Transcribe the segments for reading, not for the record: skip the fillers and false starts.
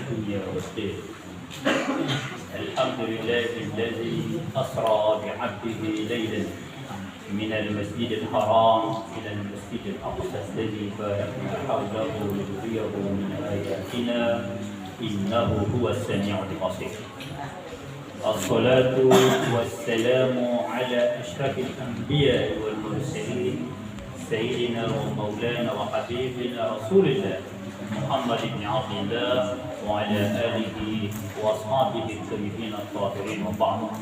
الدنيا والدين. الحمد لله الذي أسرى بعبده ليلا من المسجد الحرام إلى المسجد الأقصى الذي باركنا حوله لنريه من آياتنا إنه هو السميع البصير. الصلاة والسلام على أشرف الأنبياء والمرسلين سيدنا ومولانا وحبيبنا رسول الله محمد بن عبد الله وعلى آله وأصحابه الطيبين الطاهرين وبعد.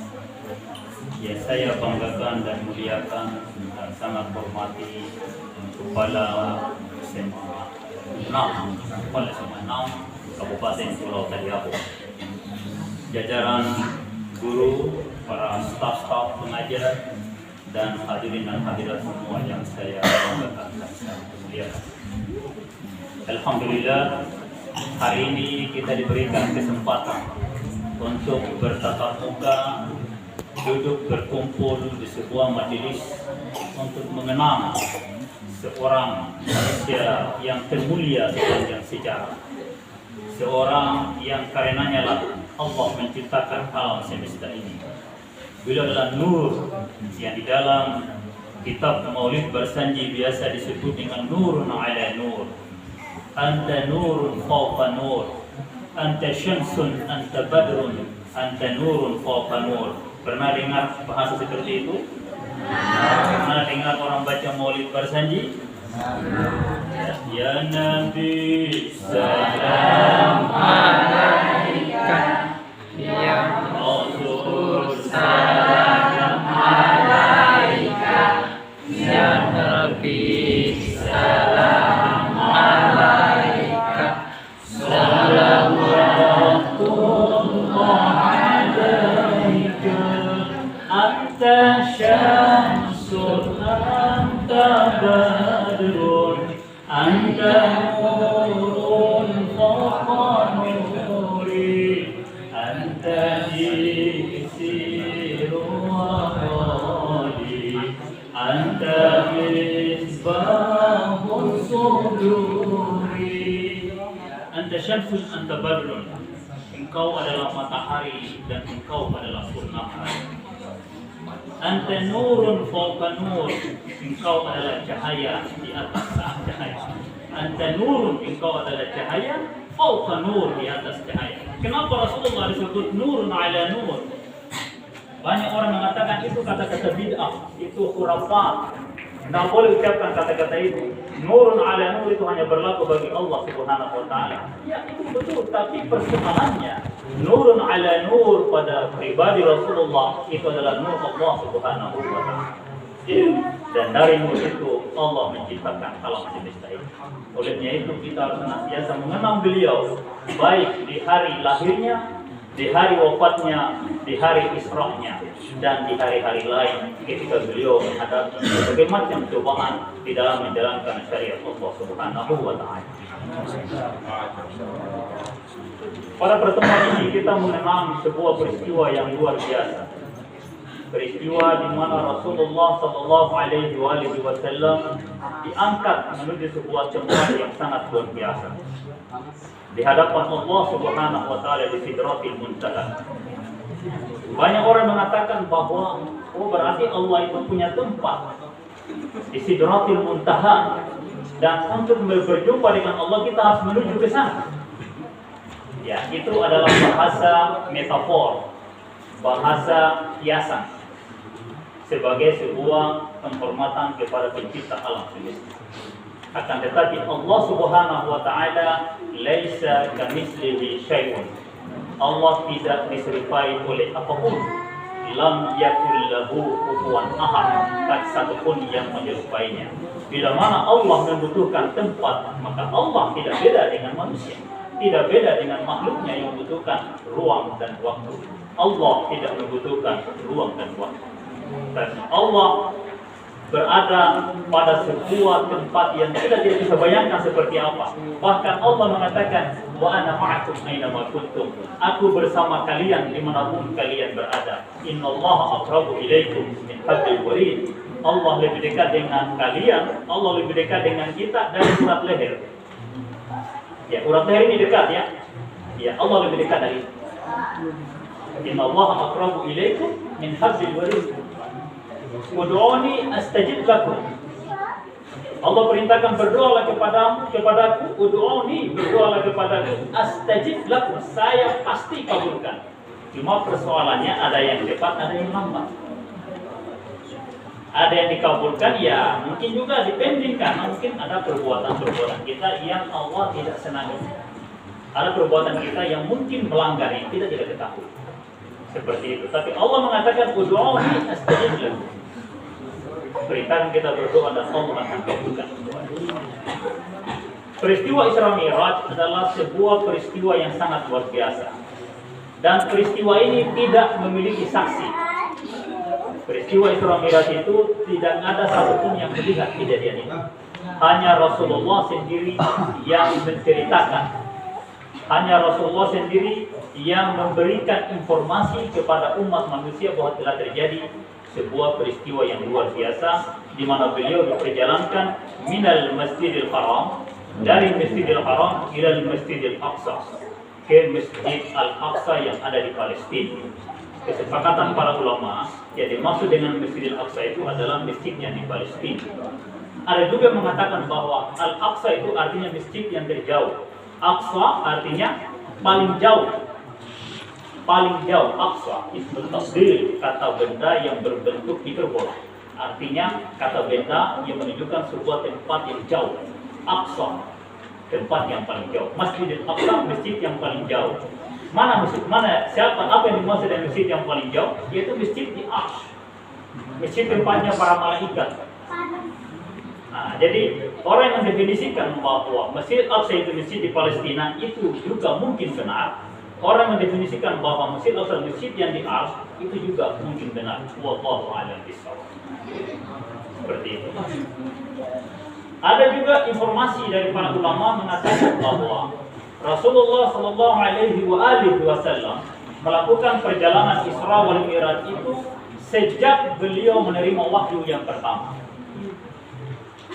Ya, saya banggakan dan muliakan dan sangat hormati Kepala SMA 6 Kabupaten Pulau Taliabu, jajaran guru, para staf-staf pengajar, dan hadirin dan hadirat semua yang saya banggakan dan saya muliakan. Alhamdulillah, hari ini kita diberikan kesempatan untuk bertatap muka, duduk berkumpul di sebuah majelis untuk mengenang seorang manusia yang termulia sepanjang sejarah, seorang yang karenanya lah Allah menciptakan alam semesta ini. Beliau adalah nur yang di dalam kitab Maulid Barsanji biasa disebut dengan nurun ala nur. Anta nurun fawqa nur, anta syamsun, anta badrun, anta nurun fawqa nur. Pernah dengar bahasa seperti itu? Pernah dengar orang baca Maulid Barsanji? Ya Nabi salam alaika, ya Rasul salam alaika, ya Nabi salam alaika, salawatullah alaika, anta syamsun, anta badrun, anta nurun fawqa nuri, anta jisiru wa qali, anta misbahun suduri, anta syamsun, anta badrun. Engkau adalah matahari dan engkau adalah purnama. Anta nurun fawqa nur, engkau adalah cahaya di atas cahaya. Anta nurun, engkau adalah cahaya fawqa nur, di atas cahaya. Kenapa Rasulullah disebut nurun ala nur? Banyak orang mengatakan itu kata-kata bid'ah, itu khurafat. Tidak boleh ucapkan kata-kata itu. Nurun ala nur itu hanya berlaku bagi Allah Subhanahu wa ta'ala. Ya, itu betul, tapi persoalannya nurun ala nur pada pribadi Rasulullah itu adalah nur Allah Subhanahu wa ta'ala. Dan dari nur itu Allah menciptakan alam semesta ini. Olehnya itu kita harus senantiasa mengenang beliau, baik di hari lahirnya, di hari wafatnya, di hari Isra'nya, dan di hari-hari lain ketika beliau menghadapi berbagai macam cobaan di dalam menjalankan syariat Allah Subhanahu wa ta'ala. Pada pertemuan ini kita mengenang sebuah peristiwa yang luar biasa. Peristiwa di mana Rasulullah sallallahu alaihi wasallam diangkat menuju sebuah tempat yang sangat luar biasa. Di hadapan Allah Subhanahu wa ta'ala di Sidratil Muntaha. Banyak orang mengatakan bahwa berarti Allah itu punya tempat di Sidratil Muntaha, dan untuk berjumpa dengan Allah kita harus menuju ke sana. Ya, itu adalah bahasa metafor, bahasa kiasan sebagai sebuah penghormatan kepada pencipta alam semesta. Akan tetapi Allah Subhanahu wa ta'ala laisa kamitslihi syai'un. Allah tidak diserupai oleh apapun. Lam yakul lahu kufuwan ahad, tak satu pun yang menyerupainya. Bila mana Allah membutuhkan tempat, maka Allah tidak beda dengan manusia, tidak beda dengan makhluknya yang membutuhkan ruang dan waktu. Allah tidak membutuhkan ruang dan waktu. Dan Allah berada pada sebuah tempat yang tidak bisa bayangkan seperti apa. Bahkan Allah mengatakan, wa ana ma'akum aina ma kuntum. Aku bersama kalian dimanapun kalian berada. Innallaha aqrabu ilaikum min hablil warid. Allah lebih dekat dengan kalian, Allah lebih dekat dengan kita dari urat leher. Ya, urat leher ini dekat ya. Ya Allah lebih dekat dari itu. Inna Allah aqrabu ilaikum min hablil warid. Ud'uni astajib lakum. Allah perintahkan berdoalah kepadaku, ud'uni, berdoalah kepadaku, astajib lakum, saya pasti kabulkan. Cuma persoalannya ada yang cepat, ada yang lambat. Ada yang dikabulkan, ya mungkin juga dipending karena mungkin ada perbuatan-perbuatan kita yang Allah tidak senangi. Ada perbuatan kita yang mungkin melanggar yang kita tidak ketahui. Seperti itu. Tapi Allah mengatakan ud'uni astajib lakum. Perintahkan kita berdoa dan Allah akan kabulkan. Peristiwa Isra Mi'raj adalah sebuah peristiwa yang sangat luar biasa. Dan peristiwa ini tidak memiliki saksi. Peristiwa Isra Mi'raj itu tidak ada satupun yang melihat kejadian ini. Hanya Rasulullah sendiri yang menceritakan. Hanya Rasulullah sendiri yang memberikan informasi kepada umat manusia bahwa telah terjadi sebuah peristiwa yang luar biasa di mana beliau diperjalankan minal Masjidil Haram, dari Masjidil Haram ila Masjidil Aqsa, ke Masjid Al-Aqsa yang ada di Palestina. Kesepakatan para ulama yang dimaksud dengan Masjidil Aqsa itu adalah masjid yang di Palestina. Ada juga mengatakan bahwa Al-Aqsa itu artinya masjid yang terjauh. Aqsa artinya paling jauh. Paling jauh, Aqsa, ismul tafdil, kata benda yang berbentuk hiperbola. Artinya kata benda yang menunjukkan sebuah tempat yang jauh. Aqsa, tempat yang paling jauh. Masjidil Aqsa, masjid yang paling jauh. Apa yang dimaksud dengan masjid yang paling jauh? Yaitu masjid di Aqsa. Masjid tempatnya para malaikat. Nah, jadi orang yang mendefinisikan bahwa Masjid Aqsa itu masjid di Palestina itu juga mungkin benar. Orang mendefinisikan bahwa Masjid Aqsa masjid yang di Ars itu juga mungkin benar. Wallahu a'lam bishawab. Seperti itu. Ada juga informasi dari para ulama mengatakan bahwa Rasulullah Shallallahu Alaihi Wasallam melakukan perjalanan Isra wal Mi'raj itu sejak beliau menerima wahyu yang pertama.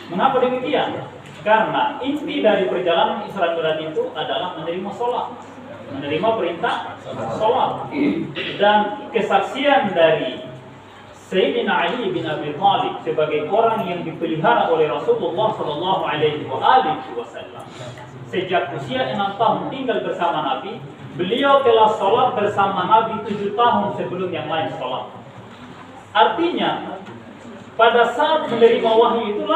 Mengapa demikian? Karena inti dari perjalanan Isra Mi'raj itu adalah menerima sholat. Menerima perintah sholat. Dan kesaksian dari Sayyidina Ali bin Abi Thalib sebagai orang yang dipelihara oleh Rasulullah Sallallahu Alaihi Wasallam sejak usia 6 tahun tinggal bersama Nabi, beliau telah sholat bersama Nabi 7 tahun sebelum yang lain sholat. Artinya pada saat menerima wahyu itu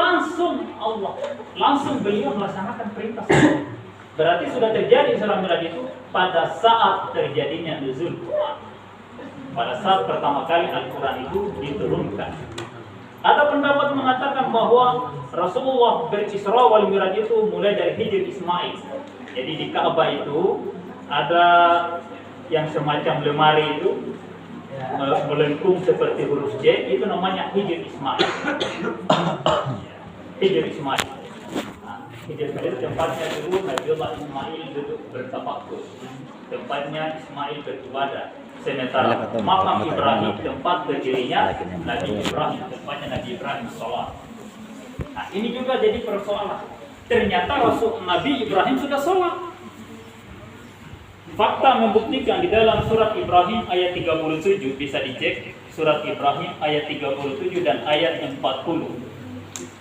langsung beliau melaksanakan perintah sholat. Berarti sudah terjadi Isra Mi'raj itu pada saat terjadinya nuzul Quran. Pada saat pertama kali Al-Quran itu diturunkan. Ada pendapat mengatakan bahwa Rasulullah berisra wal Mi'raj itu mulai dari Hijr Ismail. Jadi di Ka'bah itu ada yang semacam lemari itu melengkung seperti huruf J, itu namanya Hijr Ismail. Hijr Ismail. Hijr Ismail tempatnya dulu Nabiullah Ismail duduk bertafakkur. Tempatnya Ismail beribadah. Sementara makam Ibrahim tempat berdirinya Nabi Ibrahim, tempatnya Nabi Ibrahim sholat. Nah ini juga jadi persoalan. Ternyata Rasul Nabi Ibrahim sudah sholat. Fakta membuktikan di dalam surat Ibrahim ayat 37, bisa dicek surat Ibrahim ayat 37 dan ayat 40.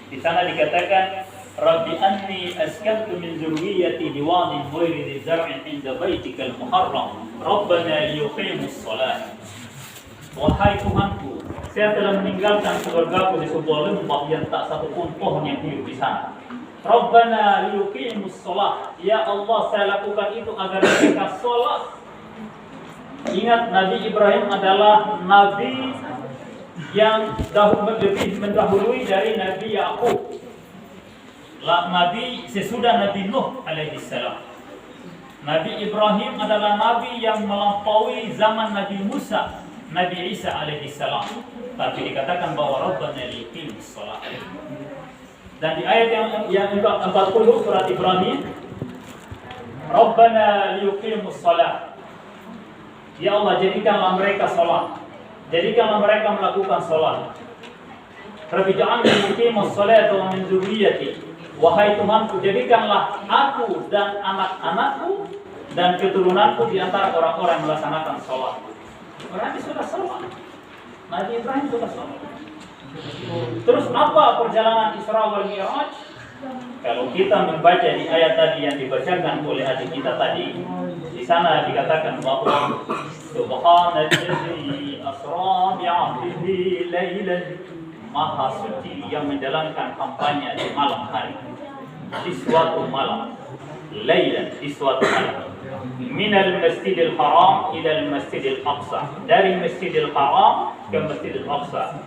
Di sana dikatakan Rabbi anni askantu min zurriyyati biwadin ghairi dzi zar'in 'inda baitikal muharram Rabbana liyuqimus shalah. Wahai Tuhanku, saya telah meninggalkan keluargaku di sebuah lembah yang tak satu pun pohon yang hidup di sana. Rabbana liyuqimus shalah. Ya Allah, saya lakukan itu agar mereka salat. Ingat, Nabi Ibrahim adalah nabi yang lebih mendahului dari Nabi Yakub. Nabi sesudah Nabi Nuh alaihissalam. Nabi Ibrahim adalah nabi yang melampaui zaman Nabi Musa, Nabi Isa alaihissalam. Tapi dikatakan bahwa Rabbana liyuqimus shalah. Dan di ayat yang 40 surat Ibrahim, Rabbana liyuqimus shalah. Ya Allah, jadikanlah mereka salat. Jadikanlah mereka melakukan salat. Rabbi ja'alni muqimus shalata wa min dzurriyyati. Wahai Tuhanku, jadikanlah aku dan anak-anakku dan keturunanku di antara orang-orang yang melaksanakan sholat. Berarti sudah sholat. Nabi Ibrahim sudah sholat. Terus apa perjalanan Isra wal Mi'raj? Kalau kita membaca di ayat tadi yang dibacakan oleh adik kita tadi, di sana dikatakan bahwa Subhanalladzi asra bi'abdihi lailan, Maha Suci yang menjalankan kampanye di malam hari, di suatu malam, lailan, di suatu malam, minal masjidil haram ila masjidil aqsa, dari masjidil haram ke masjidil aqsa,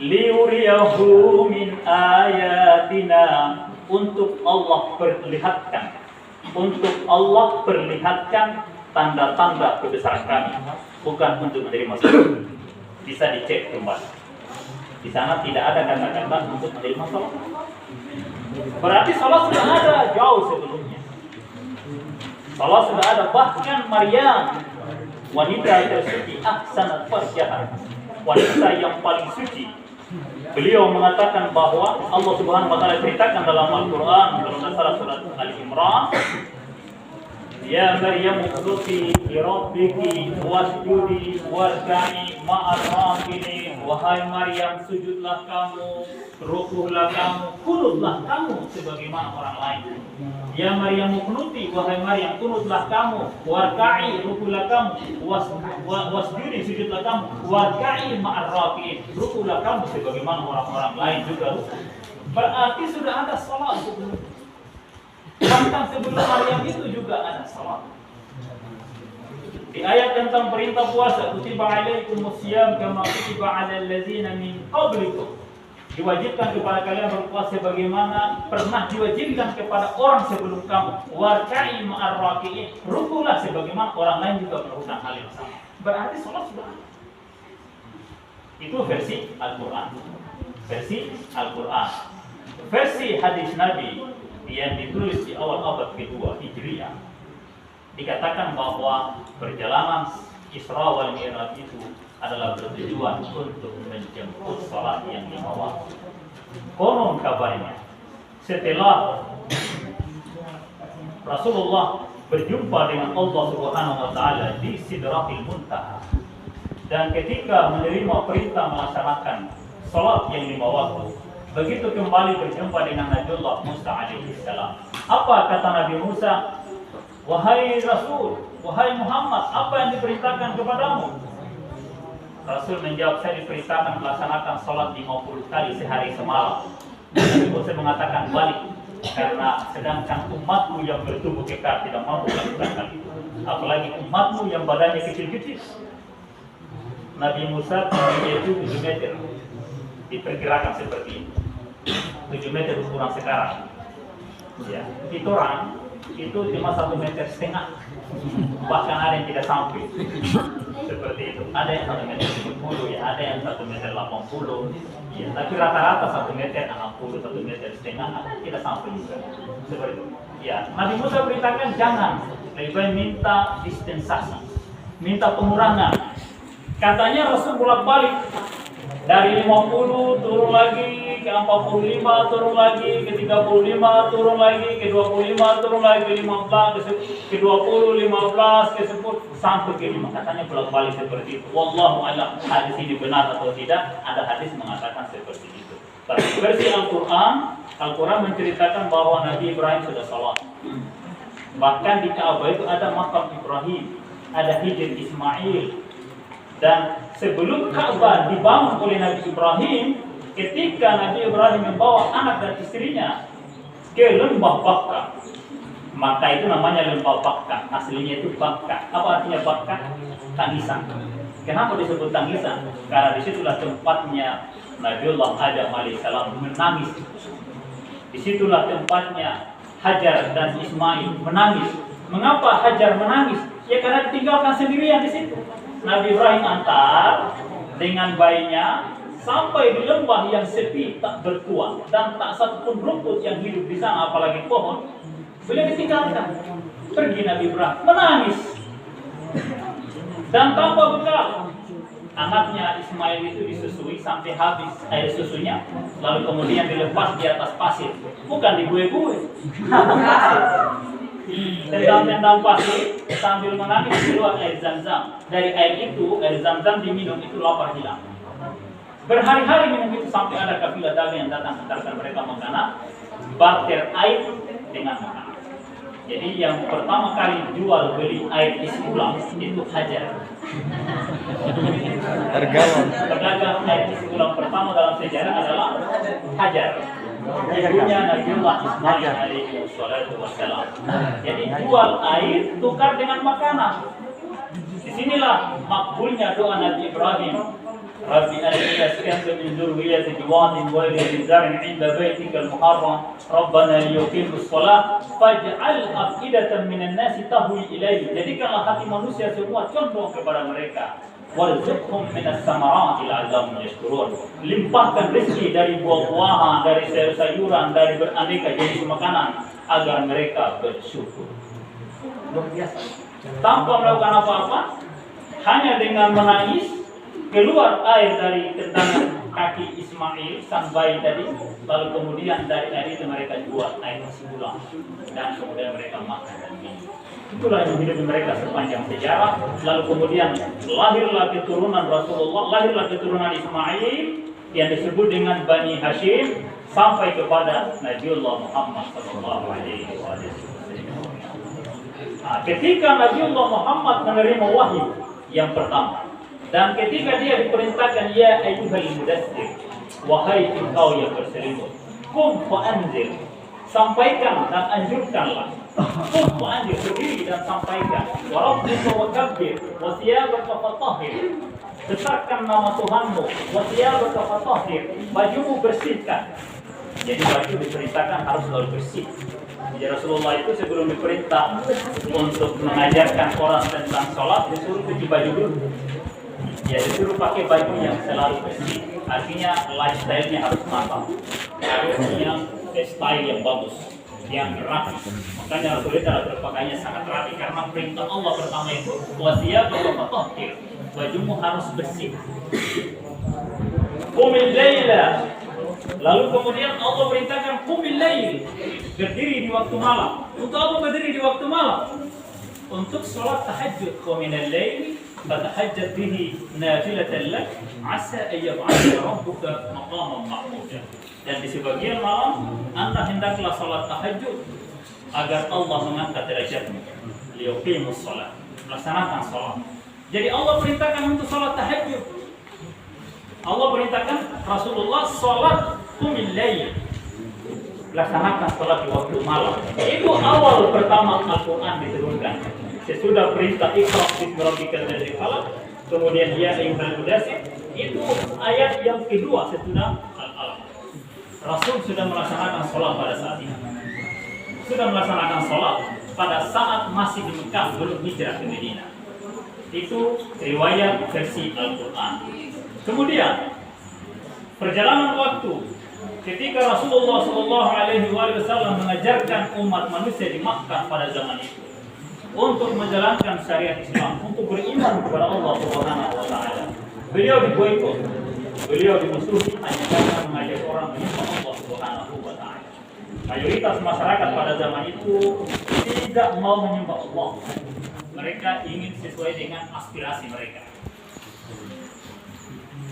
liuriyahu min ayatina, untuk Allah perlihatkan tanda-tanda kebesaran kami, bukan untuk menerima sholat. Bisa dicek kembali. Di sana tidak ada kata-kata untuk menerima sholat. Berarti sholat sudah ada jauh sebelumnya. Sholat sudah ada, bahkan Maryam, wanita tersuci, ahsanat farjaha, wanita yang paling suci. Beliau mengatakan bahwa Allah Subhanahu wa taala ceritakan dalam Al-Qur'an dalam surat Al-Imran, ya Maryam ukhruji li rabbiki wasjudi warka'i ma'ar raki'in, wahai Maryam sujudlah kamu, ruku'lah kamu, kunutlah kamu sebagaimana orang lain. Ya Maryam ukhnuti, wahai Maryam kunutlah kamu, warka'i ruku'lah kamu, wasjudi sujudlah kamu, warka'i ma'ar raki'in, ruku'lah kamu sebagaimana orang-orang lain juga rukuk. Berarti sudah ada salat sebelum. Bahkan sebelum Maryam itu juga ada salat. Di ayat tentang perintah puasa, kutiba alaikumus syiyam kama kutiba alal ladzina min qablikum, diwajibkan kepada kalian berpuasa bagaimana pernah diwajibkan kepada orang sebelum kamu. Warka'i ma'ar raki'in, rukulah sebagaimana orang lain juga melakukan hal yang sama. Berarti salat sudah ada. Itu versi Al-Qur'an. Versi Al-Qur'an. Versi hadis Nabi yang ditulis di awal abad kedua Hijriah, dikatakan bahwa perjalanan Isra wal Mi'raj itu adalah bertujuan untuk menjemput salat yang 5 waktu. Konon kabarnya, setelah Rasulullah berjumpa dengan Allah Subhanahu wa taala di Sidratil Muntaha, dan ketika menerima perintah melaksanakan salat yang 5 waktu, begitu kembali berjumpa dengan Nabiullah Musa alaihi salam. Apa kata Nabi Musa? Wahai Rasul, wahai Muhammad, apa yang diperintahkan kepadamu? Rasul menjawab, saya diperintahkan melaksanakan salat 50 kali sehari semalam. Nabi Musa mengatakan balik, karena sedangkan umatmu yang bertubuh kekar tidak mampu melakukan hal itu, apalagi umatmu yang badannya kecil-kecil. Nabi Musa tingginya itu 7 meter, diperkirakan seperti ini. 7 meter kurang sekarang. Ya, itu orang itu cuma 1,5 meter, bahkan ada yang tidak sampai. Seperti itu. Ada yang 1,70 meter, ya, ada yang 1,80 meter. Ya, tapi rata-rata 1,60 meter, 1,5 meter, ada yang tidak sampai juga. Seperti itu. Ya, Nabi Musa beritakan jangan, lebih baik minta dispensasi, minta pengurangan. Katanya Rasul bolak-balik. Dari 50 turun lagi ke 45, turun lagi ke 35, turun lagi ke 25, turun lagi ke 15, ke 20, 15, ke 10 sampai ke 5. Katanya bolak-balik seperti itu. Wallahu a'lam hadis ini benar atau tidak. Ada hadis mengatakan seperti itu. Tapi versi Al-Quran menceritakan bahwa Nabi Ibrahim sudah salat. Bahkan di Ka'bah itu ada makam Ibrahim, ada hijr Ismail. Dan sebelum Ka'bah dibangun oleh Nabi Ibrahim, ketika Nabi Ibrahim membawa anak dan istrinya ke lembah Bakka, maka itu namanya lembah Bakka. Aslinya itu Bakka. Apa artinya Bakka? Tangisan. Kenapa disebut tangisan? Karena disitulah tempatnya Nabiullah Adam alaihissalam menangis. Disitulah tempatnya Hajar dan Ismail menangis. Mengapa Hajar menangis? Ya karena ditinggalkan sendirian di situ. Nabi Ibrahim antar dengan bayinya sampai di lembah yang sepi, tak bertuan, dan tak satu pun rumput yang hidup di sana, apalagi pohon. Beliau ditinggalkan. Pergi Nabi Ibrahim menangis dan tanpa bekal. Anaknya Ismail itu disusui sampai habis air susunya, lalu kemudian dilepas di atas pasir, bukan di gue-gue, tendang-tendang pasir sambil menangis keluar air Zam-Zam. Dari air itu, air Zam-Zam diminum itu lapar hilang. Berhari-hari minum itu sampai ada kafilah dagang yang datang mengantarkan mereka makanan, barter air dengan makanan. Jadi yang pertama kali jual beli air isi ulang itu Hajar. Pedagang air isi ulang pertama dalam sejarah adalah Hajar. Ibunya Nabiullah Ismail alaihi wassalatu wassalam. Jadi jual air tukar dengan makanan. Disinilah makbulnya doa Nabi Ibrahim. Rabbi arini askantu min dzurriyyati biwadin ghairi zar'in 'inda baitikal muharram rabbana liyuqimus shalah faj'al af'idatan minan nasi tahwi ilaihi. Jadikanlah hati manusia semua condong kepada mereka. Warzuqhum minas samarati la'allahum yashkurun. Limpahkan rezeki dari buah-buahan, dari sayur-sayuran, dari beraneka jenis makanan agar mereka bersyukur. Luar biasa. Tanpa melakukan apa-apa, hanya dengan menangis keluar air dari tendangan kaki Ismail sang bayi tadi, lalu kemudian dari air itu mereka jual air isi ulang dan kemudian mereka makan dan minum. Itulah yang hidup mereka sepanjang sejarah. Lalu kemudian lahirlah keturunan Rasulullah, lahirlah keturunan Ismail yang disebut dengan Bani Hashim sampai kepada Nabiullah Muhammad sallallahu alaihi wasallam. Ketika Nabiullah Muhammad menerima wahyu yang pertama, dan ketika dia diperintahkan, ya ayyuhal mudaththir, wahai engkau yang berselimut, qum fa'anzir, sampaikan dan anjurkanlah. Qum fa'anzir, berdiri dan sampaikan. Wa rabbika wakabbir, wa thiyabaka fatahhir, besarkan nama Tuhanmu. Wa thiyabaka fatahhir, bajumu bersihkan. Jadi baju diperintahkan harus selalu bersih. Jadi Rasulullah itu sebelum diperintah untuk mengajarkan orang tentang sholat, disuruh cuci baju dulu. Ya, disuruh pakai baju yang selalu bersih. Artinya lifestyle-nya harus matang, harus yang style yang bagus, yang rapi. Makanya Rasulullah berpakaiannya sangat rapi karena perintah Allah pertama itu wasiyabaka fatahhir, bajumu harus bersih. Qumil laila, lalu kemudian Allah perintahkan qumil lail, berdiri di waktu malam. Untuk apa berdiri di waktu malam? Untuk sholat tahajud. Qaminal lail fatahajjad bihi nafilatan lak asa an yab'athaka rabbuka maqaman mahmuda. Dan di sebagian malam anda hendaklah salat tahajud agar Allah mengangkat derajatmu. Liyuqimus shalah, laksanakan salat. Jadi Allah perintahkan untuk salat tahajud. Allah perintahkan Rasulullah salat qumil lail, laksanakan salat di waktu malam. Itu awal pertama Al-Qur'an diturunkan. Sesudah perintah Iqra bismi rabbikal ladzi khalaq, kemudian ya ayyuhal mudaththir, itu ayat yang kedua sesudah Al-Alaq. Rasul sudah melaksanakan sholat pada saat itu. Sudah melaksanakan sholat pada saat masih di Mekah, belum hijrah ke Madinah. Itu riwayat versi Al-Quran. Kemudian perjalanan waktu ketika Rasulullah SAW mengajarkan umat manusia di Makkah pada zaman itu untuk menjalankan syariat Islam, untuk beriman kepada Allah Subhanahu wa taala. Beliau diboikot, beliau dimusuhi hanya karena mengajak orang menyembah Allah Subhanahu wa taala. Mayoritas masyarakat pada zaman itu tidak mau menyembah Allah. Mereka ingin sesuai dengan aspirasi mereka.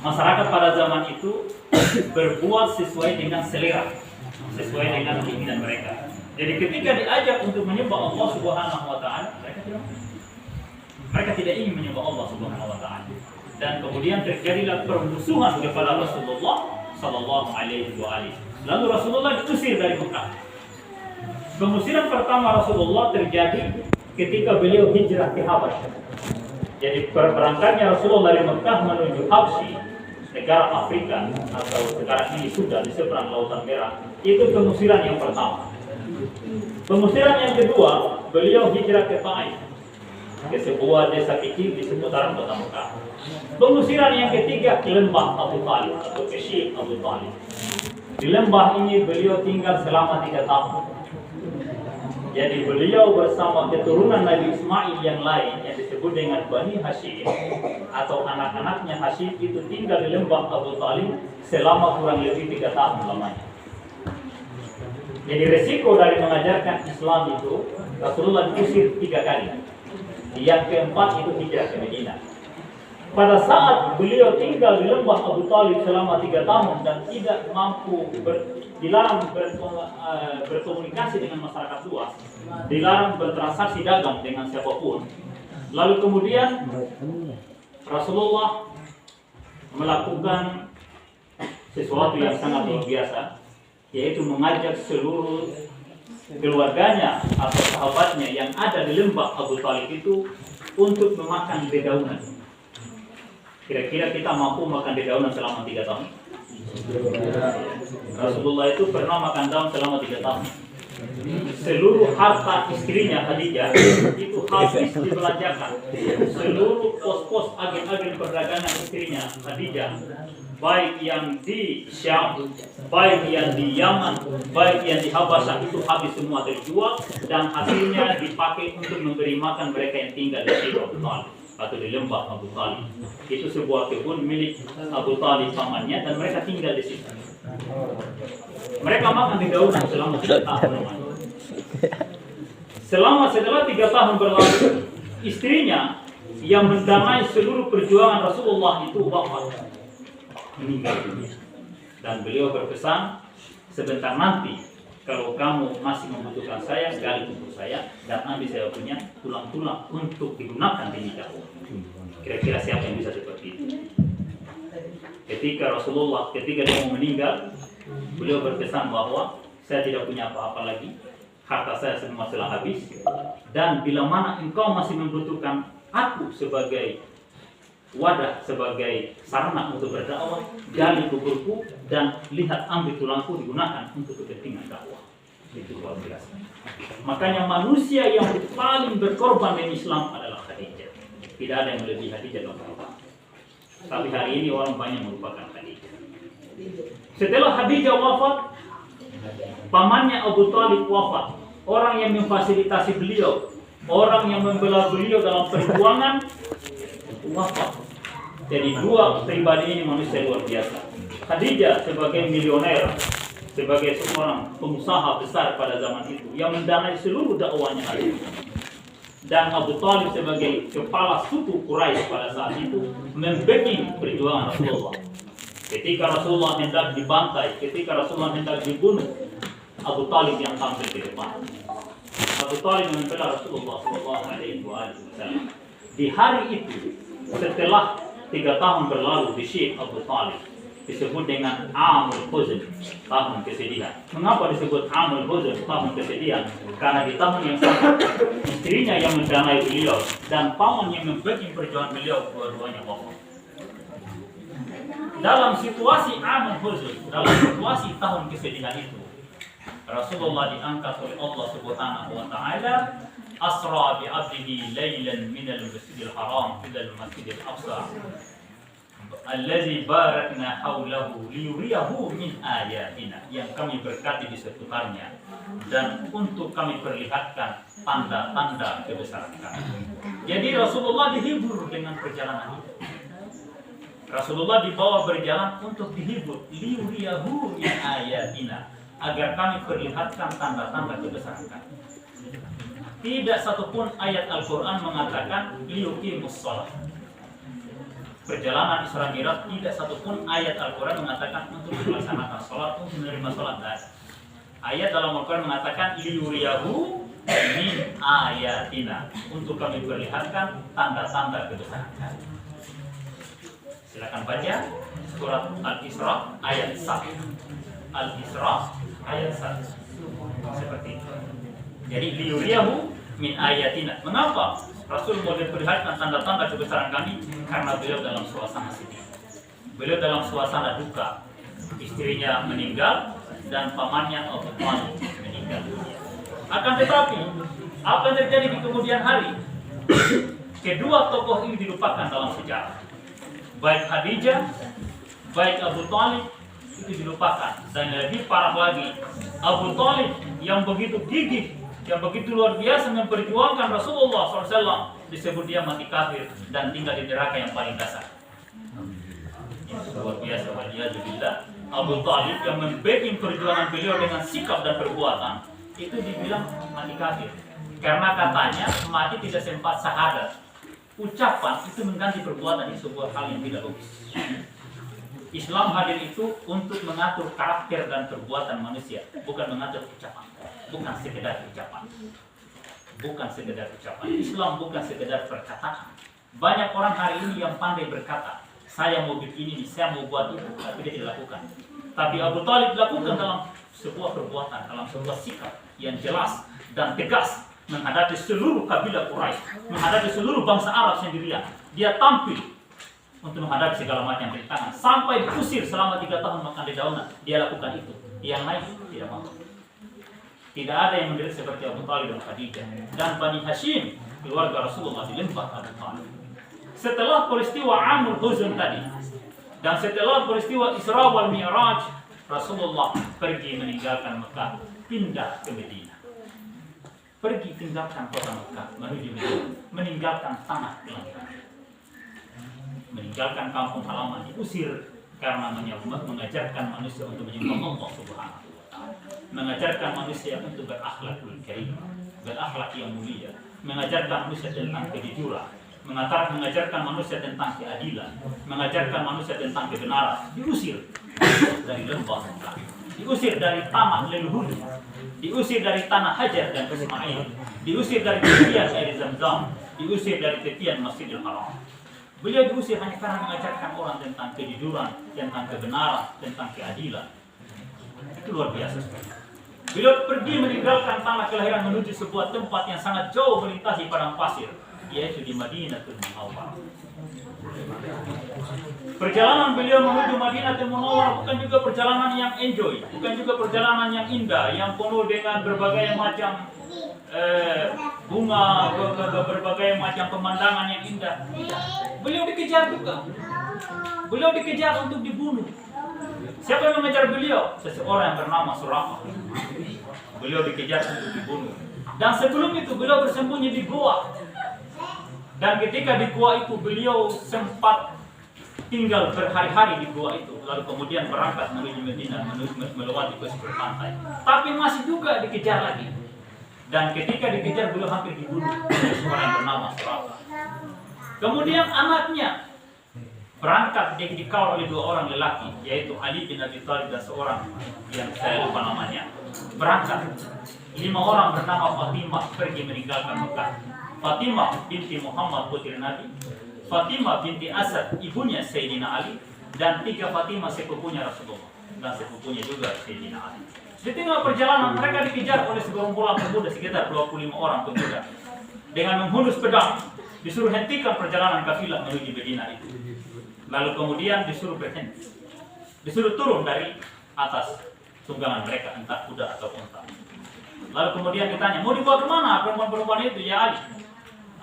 Masyarakat pada zaman itu berbuat sesuai dengan selera, sesuai dengan keinginan mereka. Jadi ketika diajak untuk menyembah Allah Subhanahu wa taala, mereka tidak ingin menyembah Allah Subhanahu wa taala. Dan kemudian terjadilah permusuhan kepada Rasulullah sallallahu alaihi wasallam. Lalu Rasulullah diusir dari Mekah. Pengusiran pertama Rasulullah terjadi ketika beliau hijrah ke Habasyah. Jadi berangkatnya Rasulullah dari Mekah menuju Habsyi, negara Afrika atau sekarang ini sudah di seberang Lautan Merah. Itu pengusiran yang pertama. Pengusiran yang kedua, beliau hijrah ke Taif, ke sebuah desa kecil di seputaran kota Mekah. Pengusiran yang ketiga ke lembah Abu Talib atau ke Syekh Abu Talib. Di lembah ini beliau tinggal selama 3 tahun. Jadi beliau bersama keturunan Nabi Ismail yang lain yang disebut dengan Bani Hashim atau anak-anaknya Hashim itu tinggal di lembah Abu Talib selama kurang lebih 3 tahun lamanya. Jadi resiko dari mengajarkan Islam itu Rasulullah diusir 3 kali. Yang keempat itu hijrah ke Madinah. Pada saat beliau tinggal di lembah Abu Talib selama 3 tahun dan tidak mampu dilarang berkomunikasi dengan masyarakat luas, dilarang bertransaksi dagang dengan siapapun. Lalu kemudian Rasulullah melakukan sesuatu yang sangat luar biasa, yaitu mengajak seluruh keluarganya atau sahabatnya yang ada di lembah Abu Talib itu untuk memakan dedaunan. Kira-kira kita mampu makan dedaunan selama 3 tahun? Rasulullah itu pernah makan daun selama 3 tahun. Seluruh harta istrinya Khadijah itu habis dibelanjakan. Seluruh pos-pos agen-agen perdagangan istrinya Khadijah, baik yang di Syam, baik yang di Yaman, baik yang di Habasyah, itu habis semua terjual dan hasilnya dipakai untuk memberi makan mereka yang tinggal di Syam Abu Talib atau di lembah Abu Talib. Itu sebuah kebun milik Abu Talib pamannya dan mereka tinggal di situ. Mereka makan di daunan selama 3 tahun. Setelah 3 tahun berlalu, istrinya yang mendanai seluruh perjuangan Rasulullah itu wafat, meninggal dunia. Dan beliau berpesan, sebentar nanti kalau kamu masih membutuhkan saya, gali kubur saya dan ambil saya punya tulang-tulang untuk digunakan di nikah. Kira-kira siapa yang bisa seperti itu? Ketika dia mau meninggal, beliau berpesan bahwa saya tidak punya apa-apa lagi, harta saya semua telah habis, dan bila mana engkau masih membutuhkan aku sebagai wadah, sebagai sarana untuk berdakwah, gali kuburku dan lihat ambil tulangku digunakan untuk kepentingan dakwah. Itu luar biasa. Makanya manusia yang paling berkorban demi Islam adalah Khadijah. Tidak ada yang melebihi Khadijah dalam Islam. Tapi hari ini orang banyak melupakan Khadijah. Setelah Khadijah wafat, pamannya Abu Talib wafat. Orang yang memfasilitasi beliau, orang yang membela beliau dalam perjuangan wafat. Jadi 2 pribadi ini manusia luar biasa. Khadijah sebagai milioner, sebagai seorang pengusaha besar pada zaman itu yang mendanai seluruh dakwahnya hari ini. Dan Abu Talib sebagai kepala suku Quraisy pada saat itu membacking perjuangan Rasulullah. Ketika Rasulullah hendak dibantai, ketika Rasulullah hendak dibunuh, Abu Talib yang tampil di depan. Abu Talib membela Rasulullah SAW. Di hari itu, setelah 3 tahun berlalu di Syekh Abu Talib, disebut dengan Amul Huzn, tahun kesedihan. Mengapa disebut Amul Huzn, tahun kesedihan? Karena di tahun yang sama, istrinya yang mendanai beliau dan paman yang membacking perjuangan beliau, dua-duanya wafat. Dalam situasi Amul Huzn, dalam situasi tahun kesedihan itu, Rasulullah diangkat oleh Allah Subhanahu wa taala, asra bi 'abdihi lailan min al-masjidil haram ila al-masjidil aqsa allazi barakna haulahu liyuriyahu min ayatina, yang kami berkati di sekitarnya dan untuk kami perlihatkan tanda-tanda kebesaran kami. Jadi Rasulullah dihibur dengan perjalanan itu. Rasulullah dibawa berjalan untuk dihibur, liyuriyahu min ayatina, agar kami perlihatkan tanda-tanda kebesaran kami. Tidak satupun ayat Al-Quran mengatakan liyuqimus shalah. Perjalanan Isra Mi'raj tidak satupun ayat Al-Quran mengatakan untuk melaksanakan sholat, untuk menerima sholat. Ayat dalam Al-Quran mengatakan liyuriyahu min ayatina, untuk kami perlihatkan tanda-tanda kebesaran kami. Silakan baca surat Al-Isra ayat 1. Al-Isra ayat 1. Seperti itu. Jadi liyuriyahu min ayatina. Mengapa Rasul boleh perlihatkan tanda-tanda kebesaran kami? Karena beliau dalam suasana sedih. Beliau dalam suasana duka. Istrinya meninggal dan pamannya Abu Talib meninggal dunia. Akan tetapi, apa yang terjadi di kemudian hari? Kedua tokoh ini dilupakan dalam sejarah. Baik Khadijah, baik Abu Talib, itu dilupakan. Dan lebih parah lagi, Abu Talib yang begitu gigih, yang begitu luar biasa memperjuangkan Rasulullah SAW, disebut dia mati kafir dan tinggal di neraka yang paling dasar. Itu luar biasa. Waliyadzubillah. Abu Talib yang membacking perjuangan beliau dengan sikap dan perbuatan, itu dibilang mati kafir. Karena katanya mati tidak sempat syahadat. Ucapan itu mengganti perbuatan di sebuah hal yang tidak logis. Islam hadir itu untuk mengatur karakter dan perbuatan manusia, bukan mengatur ucapan, bukan sekedar ucapan. Bukan sekedar ucapan. Islam bukan sekedar perkataan. Banyak orang hari ini yang pandai berkata, saya mau bikin ini, saya mau buat itu, tapi dia tidak lakukan. Tapi Abu Talib lakukan dalam sebuah perbuatan, dalam sebuah sikap yang jelas dan tegas menghadapi seluruh kabilah Quraisy, menghadapi seluruh bangsa Arab sendirian. Dia tampil untuk menghadapi segala macam rintangan sampai diusir selama 3 tahun makan dedaunan. Dia lakukan itu. Yang lain tidak mau. Tidak ada yang menderita seperti Abu Talib dan Khadijah dan Bani Hashim, keluarga Rasulullah di lembah Abu Talib. Setelah peristiwa Amul Huzun tadi dan setelah peristiwa Isra wal Mi'raj, Rasulullah pergi meninggalkan Mekah, pindah ke Medina. Pergi tinggalkan kota Mekah menuju Medina, meninggalkan tanah kelahiran, meninggalkan kampung halaman, diusir karena mengajarkan manusia untuk menyembah Allah Subhanahu wa Ta'ala, mengajarkan manusia untuk berakhlakul karim, berakhlak yang mulia, mengajarkan manusia tentang kejujuran, mengajarkan manusia tentang keadilan, mengajarkan manusia tentang kebenaran. Diusir dari lembah Mekah, diusir dari tanah leluhurnya, diusir dari tanah Hajar dan Ismail, diusir dari tepian air Zam-Zam, diusir dari tepian Masjidil Haram. Beliau diusir hanya karena mengajarkan orang tentang kejujuran, tentang kebenaran, tentang keadilan. Itu luar biasa. Beliau pergi meninggalkan tanah kelahiran menuju sebuah tempat yang sangat jauh melintasi padang pasir, yaitu di Madinatul Munawwarah. Perjalanan beliau menuju Madinatul Munawwarah bukan juga perjalanan yang enjoy, bukan juga perjalanan yang indah, yang penuh dengan berbagai macam bunga, berbagai macam pemandangan yang indah. Beliau dikejar juga. Beliau dikejar untuk dibunuh. Siapa yang mengejar beliau? Seseorang yang bernama Suraqah. Beliau dikejar untuk dibunuh. Dan sebelum itu beliau bersembunyi di gua. Dan ketika di gua itu beliau sempat tinggal berhari-hari di gua itu, lalu kemudian berangkat menuju Medina, melewati pesisir pantai. Tapi masih juga dikejar lagi. Dan ketika dikejar beliau hampir dibunuh oleh seorang yang bernama Suraqah. Kemudian anaknya berangkat dikawal oleh 2 orang lelaki, yaitu Ali bin Abi Thalib dan seorang yang saya lupa namanya. Berangkat 5 orang bernama Fatimah pergi meninggalkan Mekah. Fatimah binti Muhammad putri Nabi, Fatimah binti Asad ibunya Sayyidina Ali, dan 3 Fatimah sepupunya Rasulullah dan sepupunya juga Sayyidina Ali. Di tengah perjalanan mereka dikejar oleh segerombolan pemuda sekitar 25 orang pemuda dengan menghunus pedang, disuruh hentikan perjalanan kafilah menuju Medina itu. Lalu kemudian disuruh berhenti, disuruh turun dari atas tunggangan mereka, entah kuda atau unta. Lalu kemudian ditanya, mau dibawa kemana perempuan-perempuan itu? Ya Ali.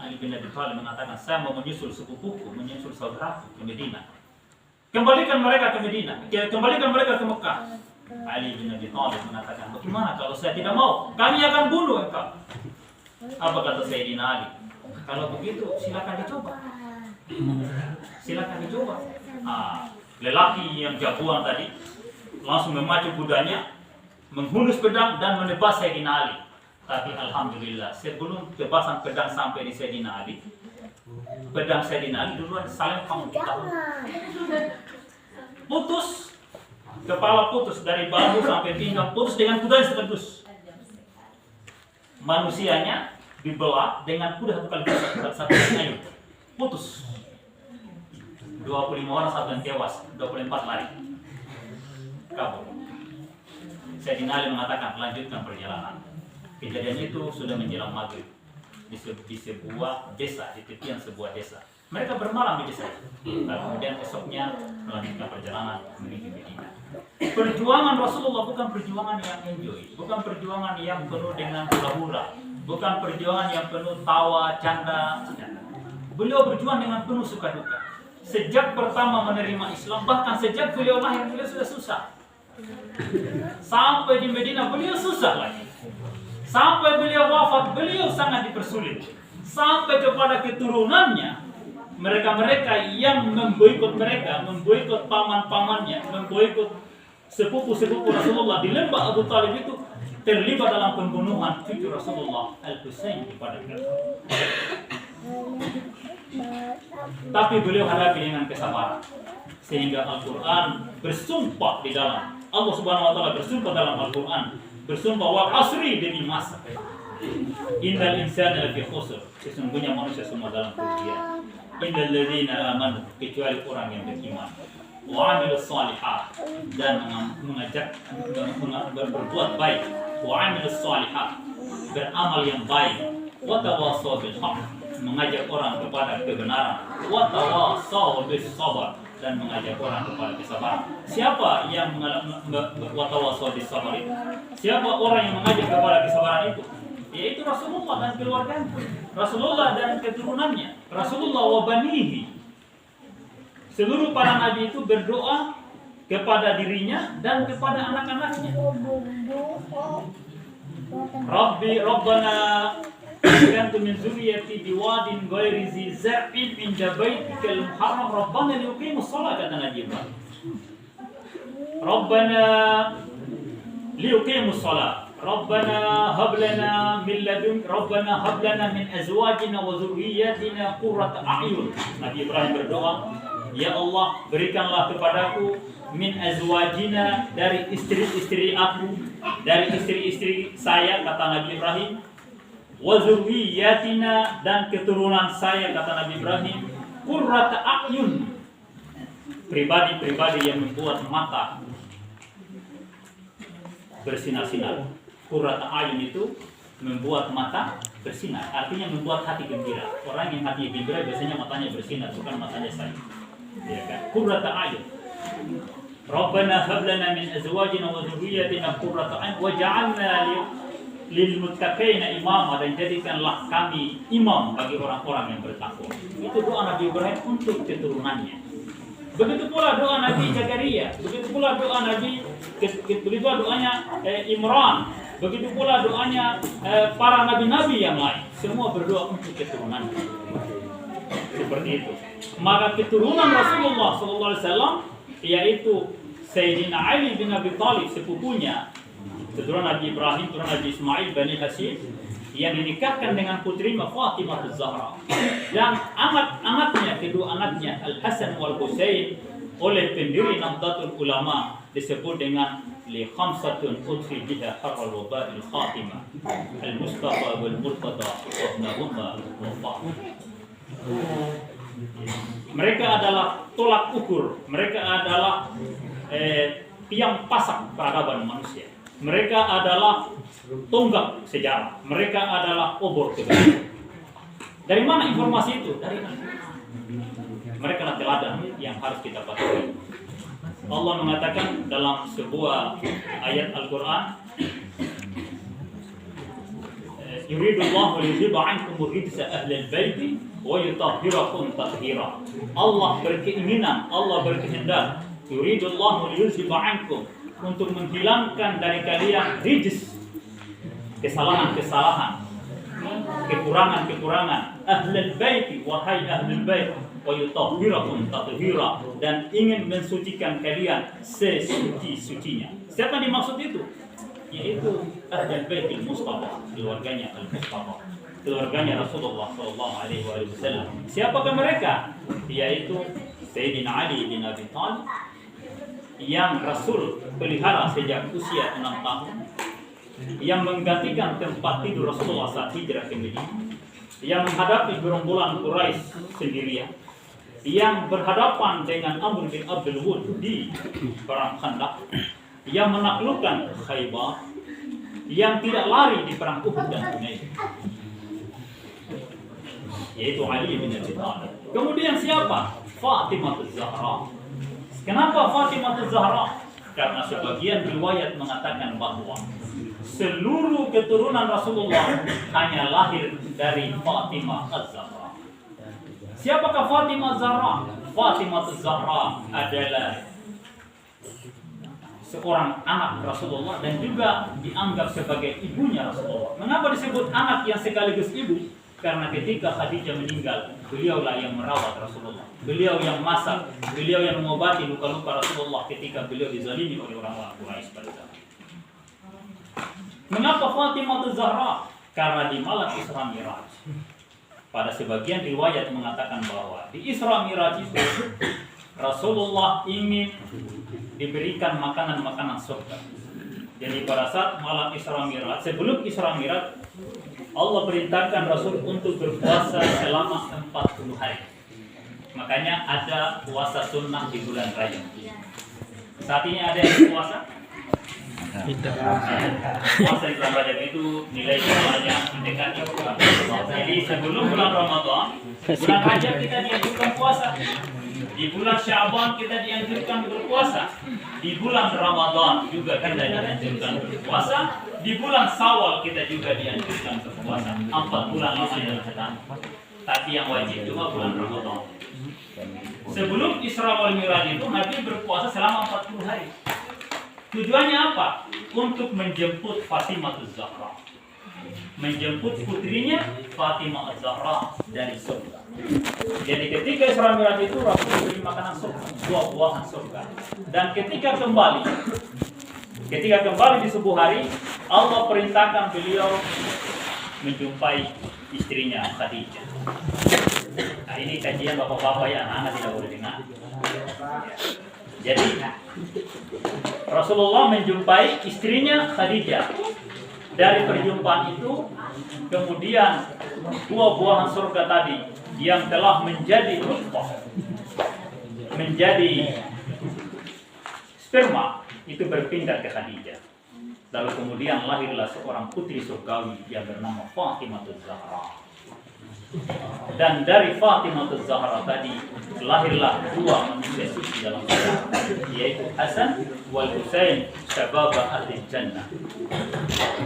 Ali bin Abi Thalib mengatakan, saya mau menyusul sepupuku, menyusul saudaraku ke Medina. Kembalikan mereka ke Medina, kembalikan mereka ke Mekah. Ali bin Abi Thalib mengatakan, bagaimana kalau saya tidak mau? Kami akan bunuh engkau. Apa kata Sayyidina Ali? Kalau begitu silakan dicoba. Silakan dicoba. Lelaki yang jagoan tadi langsung memacu kudanya, menghunus pedang dan menebas Sayyidina Ali. Tapi alhamdulillah, sebelum tebasan pedang sampai di Sayyidina Ali, pedang Sayyidina Ali duluan saling panggung di tahun. Putus, kepala putus dari bahu sampai pinggang, putus dengan kuda sekaligus. Manusianya dibelah dengan kuda satu kayu, putus. 25 orang satu yang tewas, 24 lari kabur. Sayyidina Ali mengatakan, lanjutkan perjalanan. Kejadian itu sudah menjelang maghrib di sebuah desa, di tepian sebuah desa. Mereka bermalam di desa itu. Lalu kemudian esoknya melanjutkan perjalanan menuju Medina. Perjuangan Rasulullah bukan perjuangan yang enjoy, bukan perjuangan yang penuh dengan hura-hura, bukan perjuangan yang penuh tawa, canda. Beliau berjuang dengan penuh suka duka. Sejak pertama menerima Islam, bahkan sejak beliau lahir, beliau sudah susah. Sampai di Medina, beliau susah lagi. Sampai beliau wafat, beliau sangat dipersulit. Sampai kepada keturunannya, mereka-mereka yang memboikot mereka, memboikot paman-pamannya, memboikot sepupu-sepupu Rasulullah di lembah Abu Talib itu terlibat dalam pembunuhan cucu Rasulullah Al-Husain kepada mereka. Tapi beliau hadapi dengan kesabaran, sehingga Al-Quran bersumpah di dalam, Allah Subhanahu Wa Taala bersumpah dalam Al-Quran, bersumpah wal asri demi masa. Innal insana lafi khusr, sesungguhnya manusia semua dalam kerugian. Innal ladzina amanu, kecuali orang yang beriman, wa amilus shalihat, dan mengajak berbuat baik, wa amilus shalihat, beramal yang baik, wa tawassaw bil haqq, mengajak orang kepada kebenaran, wa tawassaw bis sabr, dan mengajak orang kepada kesabaran. Siapa yang wa tawassaw bis sabr itu? Siapa orang yang mengajak kepada kesabaran itu? Yaitu Rasulullah dan keluarganya, Rasulullah dan keturunannya, Rasulullah wa banihi. Seluruh para nabi itu berdoa kepada dirinya dan kepada anak-anaknya. Rabbana askantu min zurriyyati biwadin ghairi zi zar'in inda baitikal muharram rabbana liyuqimus sholata, kata Nabi Ibrahim. Rabbana liyuqimus sholat, Rabbana hab lana min ladun, Rabbana hab lana min azwajina wa dzurriyyatina qurrata a'yun. Nabi Ibrahim berdoa, ya Allah, berikanlah kepadaku min azwajina, dari istri-istri aku, dari istri-istri saya, kata Nabi Ibrahim, wa dzurriyyatina, dan keturunan saya, kata Nabi Ibrahim, qurrata a'yun, pribadi-pribadi yang membuat mata bersinar-sinar. Qurrata a'yun itu membuat mata bersinar, artinya membuat hati gembira. Orang yang hati gembira biasanya matanya bersinar, bukan matanya sayang. Ya kan? Qurrata a'yun. Rabbana hab lana min azwajina wa dzurriyyatina qurrata a'yun waj'alna lil muttaqina imama, dan jadikanlah kami imam bagi orang-orang yang bertakwa. Itu doa Nabi Ibrahim untuk keturunannya. Begitu pula doa Nabi Zakaria, begitu pula doa Nabi, begitu doanya Imran, begitu pula doanya para nabi-nabi yang lain. Semua berdoa untuk keturunannya. Seperti itu. Maka keturunan Rasulullah SAW, yaitu Sayyidina Ali bin Abi Talib, sepupunya, keturunan Nabi Ibrahim, keturunan Nabi Ismail, Bani Hashim, yang dinikahkan dengan putri Fatimah Az-Zahra, dan anak-anaknya, kedua anaknya Al-Hasan wal Husain, oleh pendiri Nahdlatul Ulama disebut dengan li khamsatun udfi biha harral waba'il khatimah al-Mustafa wal Murtada wa ibnahuma Wafah. Mereka adalah tolak ukur, mereka adalah tiang pasak peradaban manusia. Mereka adalah tonggak sejarah. Mereka adalah obor kebenaran. Dari mana informasi itu? Dari Al-Quran. Mereka adalah teladan yang harus kita patuhi. Allah mengatakan dalam sebuah ayat Al-Quran, yuridullahu liyudhiba ankum rijsa ahlil baiti wa yutahhirakum tathira. Allah berkeinginan, Allah berkehendak, yuridullahu liyudhiba ankum, untuk menghilangkan dari kalian rijis, kesalahan-kesalahan, kekurangan-kekurangan, ahlul baiti, wahai ahlul bait, wa yutahhirakum tathira, dan ingin mensucikan kalian sesuci-sucinya. Siapa yang dimaksud itu? Yaitu ahlul baitil Mustafa, keluarganya Al-Mustafa, keluarganya Rasulullah SAW. Siapakah mereka? Yaitu Sayyidina Ali bin Abi Talib, yang Rasul pelihara sejak usia 6 tahun, yang menggantikan tempat tidur Rasulullah saat hijrah ke Madinah, yang menghadapi gerombolan Quraisy sendirian, yang berhadapan dengan Amr bin Abdul Wud di perang Khandaq, yang menaklukkan Khaybar, yang tidak lari di perang Uhud dan Hunain, yaitu Ali bin Abi Thalib. Kemudian siapa? Fatimah Az-Zahra. Kenapa Fatimah Az-Zahra? Karena sebagian riwayat mengatakan bahwa seluruh keturunan Rasulullah hanya lahir dari Fatimah Az-Zahra. Siapakah Fatimah Az-Zahra? Fatimah Az-Zahra adalah seorang anak Rasulullah dan juga dianggap sebagai ibunya Rasulullah. Mengapa disebut anak yang sekaligus ibu? Karena ketika Khadijah meninggal, beliaulah yang merawat Rasulullah. Beliau yang masak, beliau yang mengobati luka-luka Rasulullah ketika beliau dizalimi oleh orang-orang Quraisy pada zaman. Mengapa Fatimah Zahra? Karena di malam Isra Miraj. Pada sebagian riwayat mengatakan bahwa di Isra Miraj itu Rasulullah ingin diberikan makanan-makanan surga. Jadi pada saat malam Isra Miraj, sebelum Isra Miraj, Allah perintahkan Rasul untuk berpuasa selama 40 hari. Makanya ada puasa sunnah di bulan Rajab. Saat ini ada yang puasa? Tidak. Puasa di bulan Rajab itu nilai pahalanya mendekati bulan Ramadan. Jadi sebelum bulan Ramadan, bulan Rajab kita dianjurkan puasa. Di bulan Sya'ban kita dianjurkan berpuasa. Di bulan Ramadan juga kita dianjurkan berpuasa. Di bulan Syawal kita juga dianjurkan berpuasa. 4 bulan lamanya dalam tapi yang wajib cuma bulan Ramadan. Sebelum Isra wal Miraj itu Nabi berpuasa selama 40 hari. Tujuannya apa? Untuk menjemput Fatimah Zahra. Menjemput putrinya Fatimah Zahra dari surga. Jadi ketika Isra Miraj itu Rasul beri makanan surga, buah-buahan surga. Dan ketika kembali di subuh hari, Allah perintahkan beliau menjumpai istrinya Khadijah. Nah ini kajian bapak-bapak ya, anak tidak boleh dengar. Jadi Rasulullah menjumpai istrinya Khadijah. Dari perjumpaan itu, kemudian buah-buahan surga tadi yang telah menjadi nutfah, menjadi sperma, itu berpindah ke Khadijah. Lalu kemudian lahirlah seorang putri surgawi yang bernama Fatimah Zahra. Dan dari Fatimah Zahra tadi lahirlah dua manusia suci dalam Islam, yaitu Hasan wal Husain syababa ahli jannah.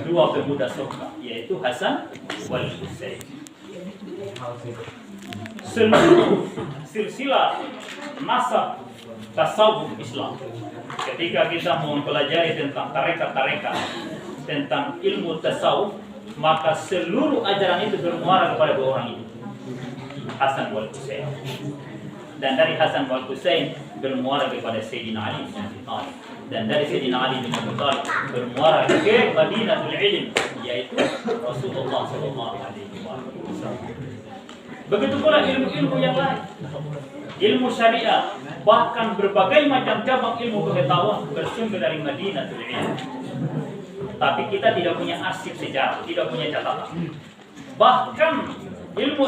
Dua pemuda surga, yaitu Hasan wal Husain. Seluruh silsilah nasab tasawuf Islam, ketika kita mau mempelajari tentang tarekat-tarekat, tentang ilmu tasawuf, maka seluruh ajaran itu bermuara kepada dua orang itu, Hasan wal Husain. Dan dari Hasan wal Husain bermuara kepada Sayyidina Ali bin Abi Thalib. Dan dari Sayyidina Ali bin Abi Thalib bermuara ke Madinatul Ilm, yaitu Rasulullah sallallahu alaihi wasallam. Begitu pula ilmu-ilmu yang lain, ilmu syariat, bahkan berbagai macam cabang ilmu pengetahuan bersumber dari Madinatul Ilm. Tapi kita tidak punya arsip sejarah, tidak punya catatan. Bahkan ilmu